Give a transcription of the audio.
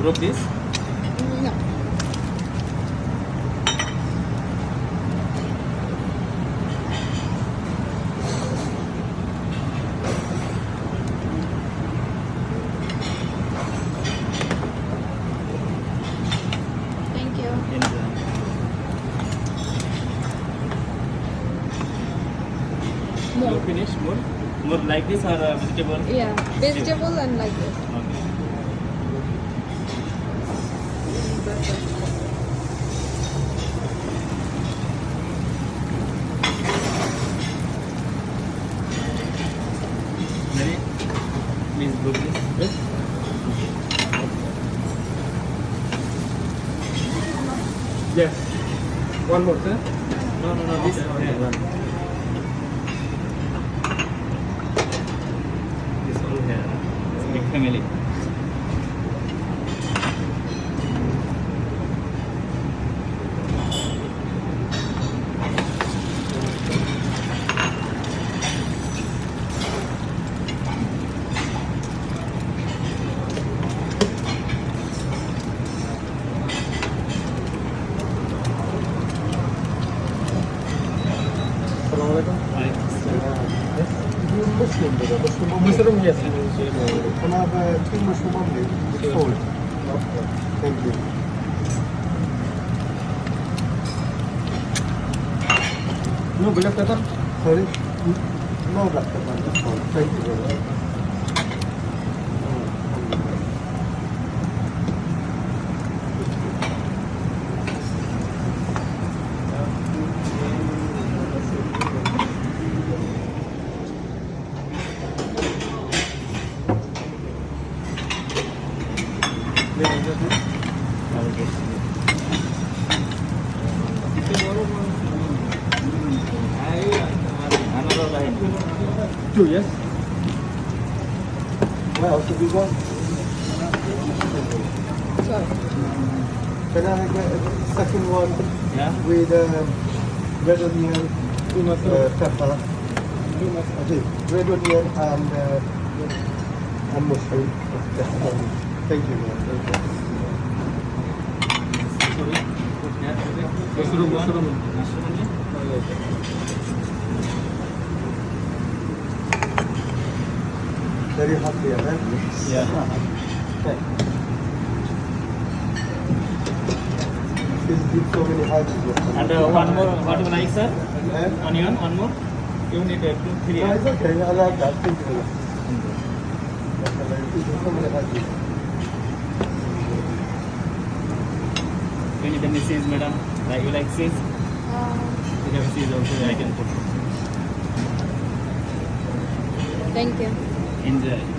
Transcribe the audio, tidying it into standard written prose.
broke this? No. Thank you. Enjoy. More. You finish more? More like this or vegetable? Yeah, vegetable and like this. Okay. Ready? Please broke this. Yes. Yes. One more, sir. No. This one. This all here. It's a big family. Assalamualaikum. Yes. You Muslim, brother. Muslim, yes. Can I have two mushroom only with salt? Thank you. No black pepper? Sorry? No black pepper, that's all. Thank you, brother. Another line. Two, yes? Where else have you got? Sorry. Can I get a second one Yeah. with red onion, pepper, okay, red onion and mushroom. Thank you, man. Sorry. Mushroom. Mushroom. Very happy, man. Yeah. This did so many houses. And one more. What you like, sir? Eh? Onion. One more. You need 2, 3. No, it's okay. I like that. Thank you. So many houses. You need any cheese, madam? Like you like cheese? You have cheese also. I can put. Thank you. Enjoy.